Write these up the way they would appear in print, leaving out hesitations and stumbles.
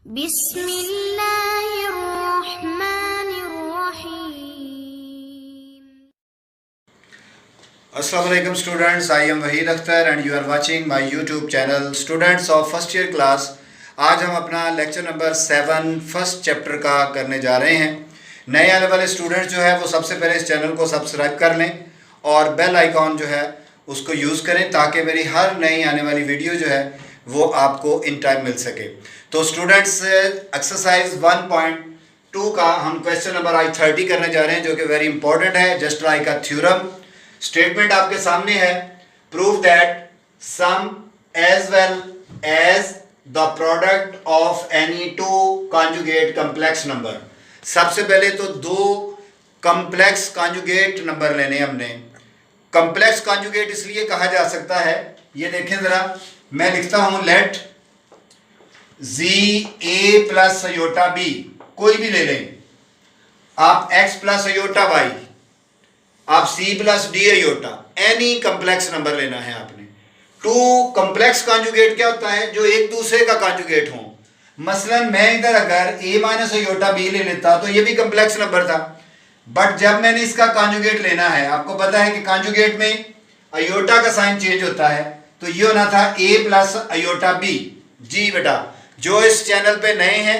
बिस्मिल्लाहिर्रहमानिर्रहीम। Assalamu alaikum students, I am Wahid Akhtar and you are watching my YouTube channel Students of First Year Class। आज हम अपना lecture number 7 first chapter का करने जा रहे हैं। नए आने वाले स्टूडेंट्स जो है वो सबसे पहले इस चैनल को सब्सक्राइब कर लें और बेल आइकॉन जो है उसको यूज़ करें ताकि मेरी हर नई आने वाली वीडियो जो है वो आपको इन टाइम मिल सके। तो स्टूडेंट्स एक्सरसाइज 1.2 का हम क्वेश्चन नंबर आज 30 करने जा रहे हैं जो कि वेरी इंपॉर्टेंट है, just like a theorem. Statement आपके सामने है, prove that sum as well as the product of any two conjugate complex number. सबसे पहले तो दो कॉम्प्लेक्स कॉन्जुगेट नंबर लेने हमने। कॉम्प्लेक्स कॉन्जुगेट इसलिए कहा जा सकता है, ये देखें ज़रा, मैं लिखता हूं लेट जी ए प्लस अयोटा बी, कोई भी ले लें आप, एक्स प्लस अयोटा वाई, आप C plus D iota, any complex number लेना है आपने। टू कॉम्प्लेक्स कॉन्जुगेट क्या होता है? जो एक दूसरे का कॉन्जुगेट हो। मसलन मैं इधर अगर ए माइनस अयोटा बी ले लेता तो ये भी कॉम्प्लेक्स नंबर था, बट जब मैंने इसका कॉन्जुगेट लेना है, आपको पता है कि कॉन्जुगेट में अयोटा का साइन चेंज होता है, तो ये होना था ए प्लस अयोटा बी। जी बेटा, जो इस चैनल पे नए हैं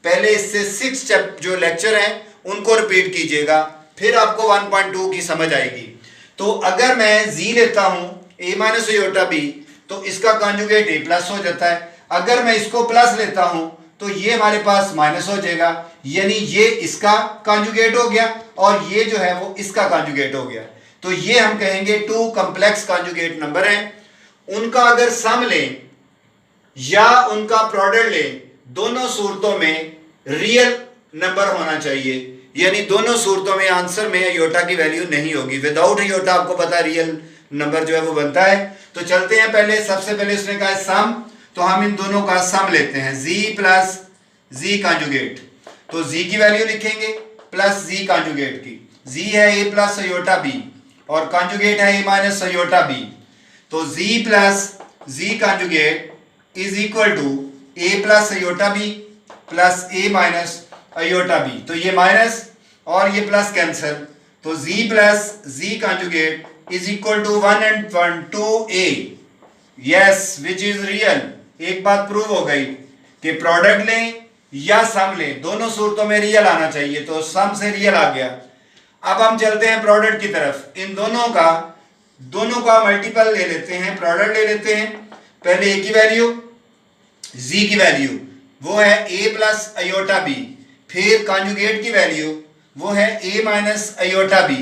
पहले इससे 6 जो लेक्चर हैं उनको रिपीट कीजिएगा, फिर आपको 1.2 की समझ आएगी। तो अगर मैं जी लेता हूं ए माइनस अयोटा बी तो इसका कॉन्जुगेट ए प्लस हो जाता है। अगर मैं इसको प्लस लेता हूं तो ये हमारे पास माइनस हो जाएगा, यानी ये इसका कॉन्जुगेट हो गया और ये जो है वो इसका कॉन्जुगेट हो गया। तो ये हम कहेंगे टू कॉम्प्लेक्स कॉन्जुगेट नंबर हैं। उनका अगर सम लें या उनका प्रोडक्ट लें, दोनों सूरतों में रियल नंबर होना चाहिए, यानी दोनों सूरतों में आंसर में अयोटा की वैल्यू नहीं होगी। विदाउट अयोटा आपको पता रियल नंबर जो है वो बनता है। तो चलते हैं पहले, सबसे पहले उसने कहा सम, तो हम इन दोनों का सम लेते हैं, जी प्लस जी कॉन्जुगेट। तो जी की वैल्यू लिखेंगे प्लस जी कॉन्जुगेट की। जी है ए प्लस अयोटा बी और कॉन्जुगेट है ए माइनस अयोटा बी। तो z plus z conjugate is equal to a plus iota b plus a minus iota b. तो ये माइनस और ये प्लस कैंसिल, तो z plus z conjugate is equal to 1 and 1 2 a, yes, which is real. एक बात prove हो गई कि प्रोडक्ट लें या सम लें, दोनों सूरतों में रियल आना चाहिए, तो सम से रियल आ गया। अब हम चलते हैं प्रोडक्ट की तरफ। इन दोनों का मल्टीपल ले लेते हैं, प्रोडक्ट ले लेते हैं। पहले ए की वैल्यू, जी की वैल्यू वो है ए प्लस अयोटा बी, फिर कॉन्जुगेट की वैल्यू वो है ए माइनस अयोटा बी।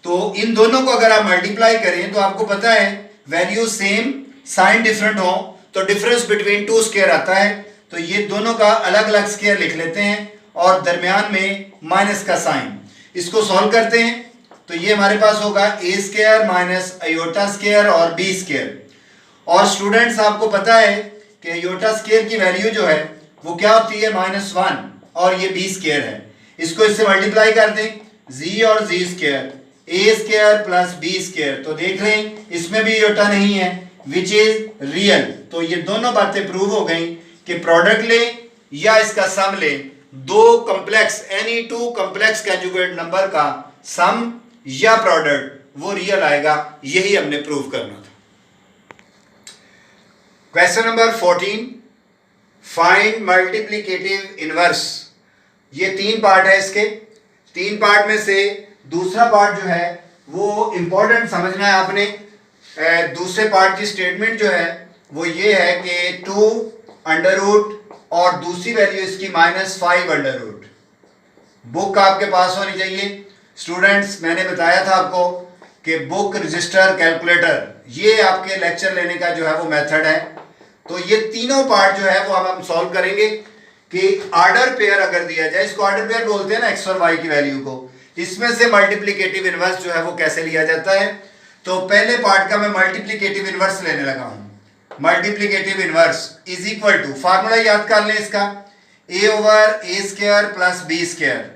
तो इन दोनों को अगर आप मल्टीप्लाई करें तो आपको पता है वैल्यू सेम, साइन डिफरेंट हो तो डिफरेंस बिटवीन टू स्क्वायर आता है। तो ये दोनों का अलग अलग स्क्वायर लिख लेते हैं और दरमियान में माइनस का साइन। इसको सॉल्व करते हैं तो ये हमारे पास होगा ए स्क्वायर माइनस अयोटा स्क्वायर और बी स्क्वायर। और स्टूडेंट्स आपको पता है कि अयोटा स्क्वायर की वैल्यू जो है वो क्या होती है? -1, और ये बी स्क्वायर है। इसको इससे मल्टीप्लाई कर दें, जी और जी स्क्वायर, ए स्क्वायर प्लस बी स्क्वायर। तो देख लें इसमें भी अयोटा नहीं है, विच इज रियल। तो ये दोनों बातें प्रूव हो गई कि प्रोडक्ट लें या इसका सम लें, दो complex any two complex conjugate number का सम या प्रोडक्ट वो रियल आएगा। यही हमने प्रूव करना था। Question number 14, find multiplicative inverse. ये 3 पार्ट है, इसके 3 पार्ट में से दूसरा पार्ट जो है वो इंपॉर्टेंट समझना है आपने। दूसरे पार्ट की स्टेटमेंट जो है वो ये है कि 2 अंडर रूट और दूसरी वैल्यू इसकी -5 अंडर रूट। बुक आपके पास होनी चाहिए स्टूडेंट्स। मैंने बताया था आपको कि बुक, रजिस्टर, कैलकुलेटर, ये आपके लेक्चर लेने का जो है वो मेथड है। तो ये तीनों पार्ट जो है वो हम सॉल्व करेंगे कि आर्डर पेयर अगर दिया जाए, इसको आर्डर पेयर बोलते हैं ना, एक्स और वाई की वैल्यू को, इसमें से मल्टीप्लिकेटिव इनवर्स जो है वो कैसे लिया जाता है। तो पहले पार्ट का मैं मल्टीप्लिकेटिव इनवर्स लेने लगा हूं। Multiplicative inverse is equal to, formula याद कर लें इसका, a over A square plus B square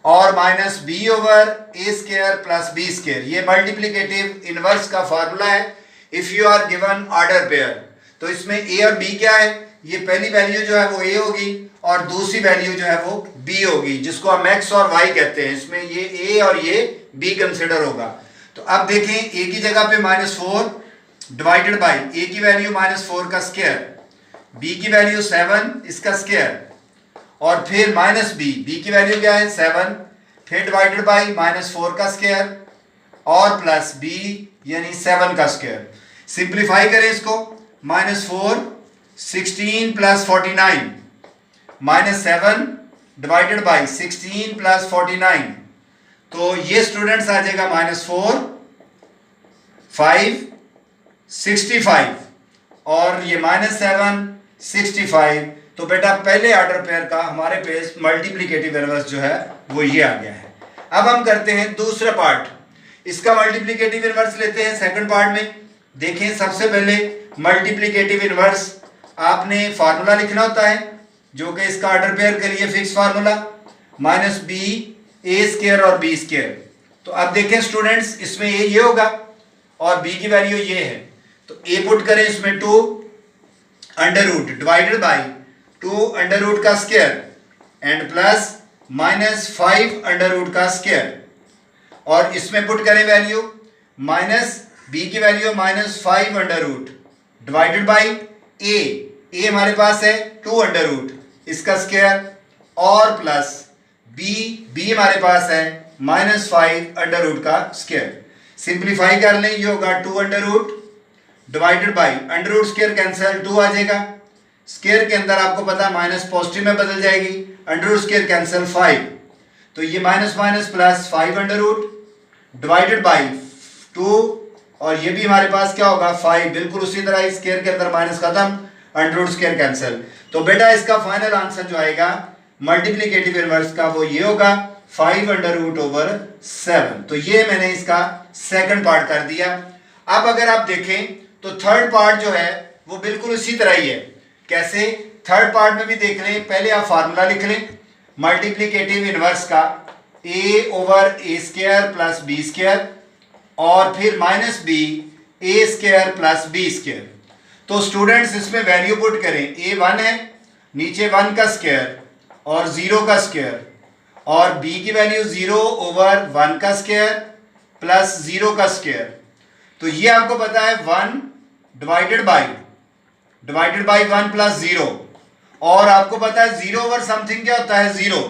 और minus B over A square plus B square. ये मल्टीप्लिकेटिव इनवर्स का फार्मूला है if you are given order pair. तो इसमें ए और बी क्या है? ये पहली वैल्यू जो है वो a होगी और दूसरी वैल्यू जो है वो b होगी, जिसको हम x और y कहते हैं। इसमें ये a और ये b कंसिडर होगा। तो अब देखें a की जगह पे -4 डिवाइडेड बाई a की वैल्यू -4 का स्क्वायर, b की वैल्यू 7 इसका स्क्वायर, और फिर b की वैल्यू क्या है 7, फिर डिवाइडेड बाई -4 का स्क्वायर और प्लस b यानी 7 का स्क्वायर। सिंप्लीफाई करें इसको, -4 16 प्लस 49 -7 डिवाइडेड बाई 16 प्लस 49, तो ये स्टूडेंट्स आ जाएगा -4 5 65 और ये -7 65। तो बेटा पहले ऑर्डर पेयर का हमारे पास मल्टीप्लिकेटिव इनवर्स जो है वो ये आ गया है। अब हम करते हैं दूसरा पार्ट, इसका मल्टीप्लिकेटिव इनवर्स लेते हैं सेकंड पार्ट में। देखें सबसे पहले मल्टीप्लिकेटिव इनवर्स आपने फार्मूला लिखना होता है, जो कि इसका ऑर्डर पेयर के लिए फिक्स फार्मूला -b a² और b²। तो अब देखें स्टूडेंट्स, इसमें ये होगा और b की वैल्यू ये है, तो a पुट करें इसमें 2 under root divided by 2 under root का square and plus -5 under root का स्क्वायर, और इसमें पुट करें वैल्यू b की value -5 under root divided by a हमारे पास है 2 अंडर रूट इसका स्क्वायर और प्लस b हमारे पास है -5 अंडर रूट का स्क्वायर। सिंप्लीफाई कर लें, ये होगा 2 under root divided by under root square cancel 2 आ जाएगा, स्क्वायर के अंदर आपको पता है माइनस पॉजिटिव में बदल जाएगी, अंडर रूट स्क्वायर कैंसिल 5, तो ये minus minus plus 5 under root divided by 2 और ये भी हमारे पास क्या होगा 5, बिल्कुल उसी तरह स्क्वायर के अंदर माइनस खत्म, अंडर रूट स्क्वायर कैंसिल। तो बेटा इसका फाइनल आंसर जो आएगा मल्टीप्लिकेटिव इनवर्स का वो ये होगा 5 अंडर रूट ओवर 7। तो ये मैंने इसका सेकंड पार्ट कर दिया। अब अगर आप देखें तो थर्ड पार्ट जो है वो बिल्कुल इसी तरह ही है। कैसे? थर्ड पार्ट में भी देख लें, पहले आप फार्मूला लिख लें मल्टीप्लिकेटिव इनवर्स का a over a² plus b² और फिर minus b a² plus b²। तो स्टूडेंट्स इसमें वैल्यू पुट करें, a 1 है, नीचे 1 का स्क्वायर और 0 का स्क्वायर, और b की वैल्यू 0 ओवर 1 का स्क्वायर प्लस 0 का स्क्वायर। तो ये आपको पता है 1 डिवाइडेड बाई 1 प्लस 0, और आपको पता है 0 ओवर समथिंग क्या होता है 0,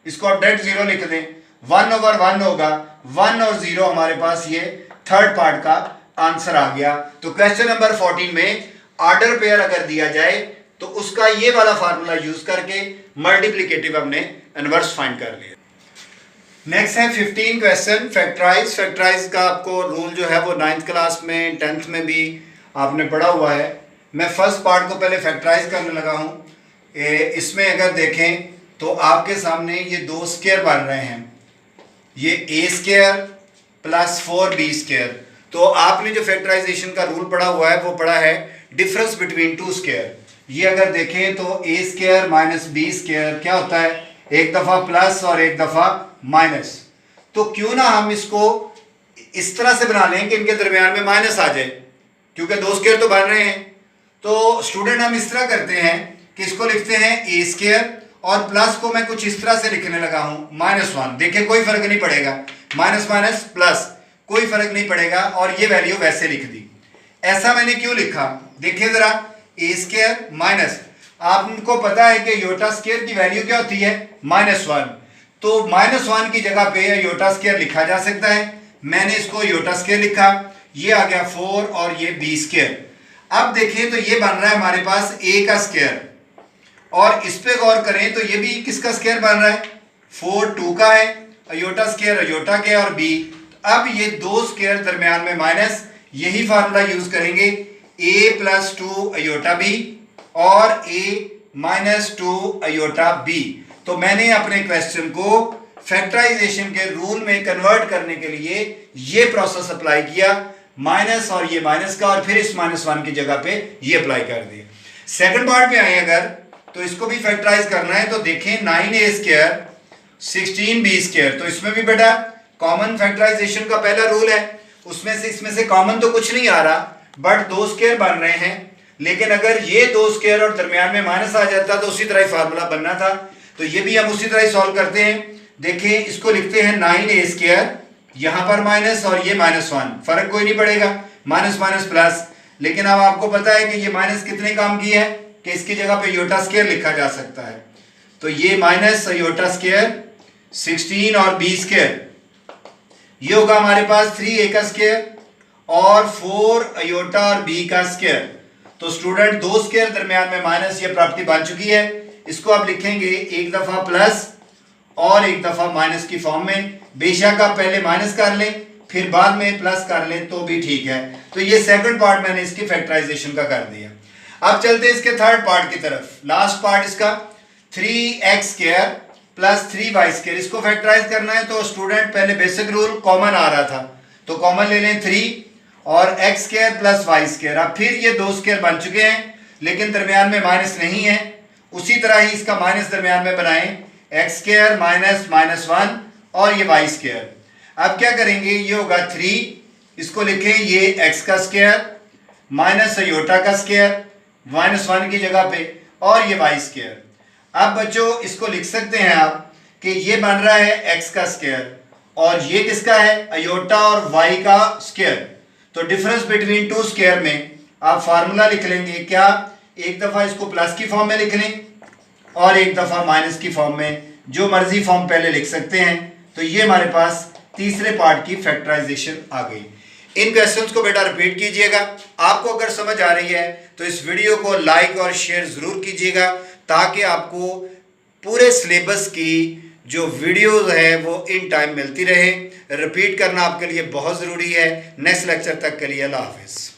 इसको आप डायरेक्ट 0 लिख दें, 1 ओवर 1 होगा, 1 और 0 हमारे पास ये थर्ड पार्ट का आंसर आ गया। तो क्वेश्चन नंबर 14 में ऑर्डर पेयर अगर दिया जाए तो उसका ये वाला फार्मूला यूज करके मल्टीप्लिकेटिव हमने इनवर्स फाइंड कर लिया। नेक्स्ट है 15 क्वेश्चन फैक्टराइज। फैक्टराइज का आपको रूल जो है वो 9th क्लास में 10th में भी आपने पढ़ा हुआ है। मैं फर्स्ट पार्ट को पहले फैक्टराइज करने लगा हूँ। इसमें अगर देखें तो आपके सामने ये 2 स्क्वायर बन रहे हैं, ये a² प्लस 4b²। तो आपने जो फैक्टराइजेशन का रूल पढ़ा हुआ है वो पढ़ा है डिफरेंस बिटवीन 2 स्क्वायर। ये अगर देखें तो a² माइनस b² क्या होता है, एक दफ़ा प्लस और एक दफ़ा माइनस। तो क्यों ना हम इसको इस तरह से बना लें कि इनके दरमियान में माइनस आ जाए, क्योंकि 2 स्क्वायर तो बन रहे हैं। तो स्टूडेंट हम इस तरह करते हैं कि इसको लिखते हैं a² और प्लस को मैं कुछ इस तरह से लिखने लगा हूं -1। देखिए कोई फर्क नहीं पड़ेगा, माइनस माइनस प्लस कोई फर्क नहीं पड़ेगा, और ये वैल्यू वैसे लिख दी। ऐसा मैंने क्यों लिखा, देखिए जरा, a² माइनस, आपको पता है कि योटा स्क्वायर की वैल्यू क्या होती है -1, तो -1 की जगह पे योटा स्क्वायर लिखा जा सकता है। मैंने इसको योटा स्क्वायर लिखा, ये आ गया 4 और ये b²। अब देखिए तो ये बन रहा है हमारे पास a का स्क्वायर, और इस पे गौर करें तो ये भी किसका स्क्वायर बन रहा है, 4 2 का है, अयोटा स्क्वायर अयोटा के और b। अब ये 2 स्क्वायर दरमियान में माइनस, यही फार्मूला यूज करेंगे, a प्लस 2 अयोटा b और a माइनस 2 अयोटा b। तो मैंने अपने क्वेश्चन को फैक्टराइजेशन के रूल में कन्वर्ट करने के लिए ये प्रोसेस अप्लाई किया, माइनस और ये माइनस का, और फिर इस -1 की जगह पे ये अप्लाई कर दिया। सेकंड पार्ट पे आए अगर तो इसको भी फैक्टराइज करना है, तो देखें 9a² 16b²। तो इसमें भी बेटा कॉमन फैक्टराइजेशन का पहला रूल है, उसमें से इसमें से कॉमन तो कुछ नहीं आ रहा, बट 2 स्क्वायर बन रहे हैं, लेकिन अगर ये 2 स्क्वायर और दरमियान में माइनस आ जाता तो उसी तरह ही फार्मूला बनना था। तो ये भी हम उसी तरह ही सॉल्व करते हैं। देखिए इसको लिखते हैं 9a स्क्वायर, यहाँ पर माइनस और ये -1, फर्क कोई नहीं पड़ेगा, माइनस माइनस प्लस। लेकिन अब आपको पता है कि ये माइनस कितने काम की है कि इसकी जगह पे योटा स्क्वायर लिखा जा सकता है। तो ये माइनस योटा स्क्वायर 16 और b स्क्वायर, ये होगा हमारे पास 3a का स्क्वायर और 4 अयोटा और b का स्क्वायर। तो स्टूडेंट 2 स्क्वायर दरमियान में माइनस, ये प्रॉपर्टी बन चुकी है। इसको आप लिखेंगे एक दफा प्लस और एक दफा माइनस की फॉर्म में। बेशक आप पहले माइनस कर लें फिर बाद में प्लस कर लें तो भी ठीक है। तो ये सेकंड पार्ट मैंने इसकी फैक्टराइजेशन का कर दिया। अब चलते हैं इसके थर्ड पार्ट की तरफ। लास्ट पार्ट इसका 3x square plus 3y square, इसको फैक्टराइज करना है। तो स्टूडेंट पहले बेसिक रूल कॉमन आ रहा था तो कॉमन ले लें 3 और x square plus y square. अब फिर ये 2 स्क्वायर बन चुके हैं लेकिन दरमियान में माइनस नहीं है, उसी तरह ही इसका माइनस दरमियान में बनाएं, x स्क्वायर माइनस -1 और ये y स्क्वायर। अब क्या करेंगे, ये होगा 3, इसको लिखें ये x का स्क्वायर माइनस अयोटा का स्क्वायर -1 की जगह पे और ये y स्क्वायर। अब बच्चों इसको लिख सकते हैं आप कि ये बन रहा है x का स्क्वायर और ये किसका है, अयोटा और y का स्क्वायर। तो डिफरेंस बिटवीन 2 स्क्वायर में आप फार्मूला लिख लेंगे क्या, एक दफा इसको प्लस की फॉर्म में लिख लें और एक दफा माइनस की फॉर्म में, जो मर्जी फॉर्म पहले लिख सकते हैं। तो ये हमारे पास तीसरे पार्ट की फैक्टराइजेशन आ गई। इन क्वेश्चंस को बेटा रिपीट कीजिएगा। आपको अगर समझ आ रही है तो इस वीडियो को लाइक और शेयर ज़रूर कीजिएगा ताकि आपको पूरे सिलेबस की जो वीडियोस है वो इन टाइम मिलती रहे। रिपीट करना आपके लिए बहुत ज़रूरी है। नेक्स्ट लेक्चर तक के लिए अल्लाह हाफिज़।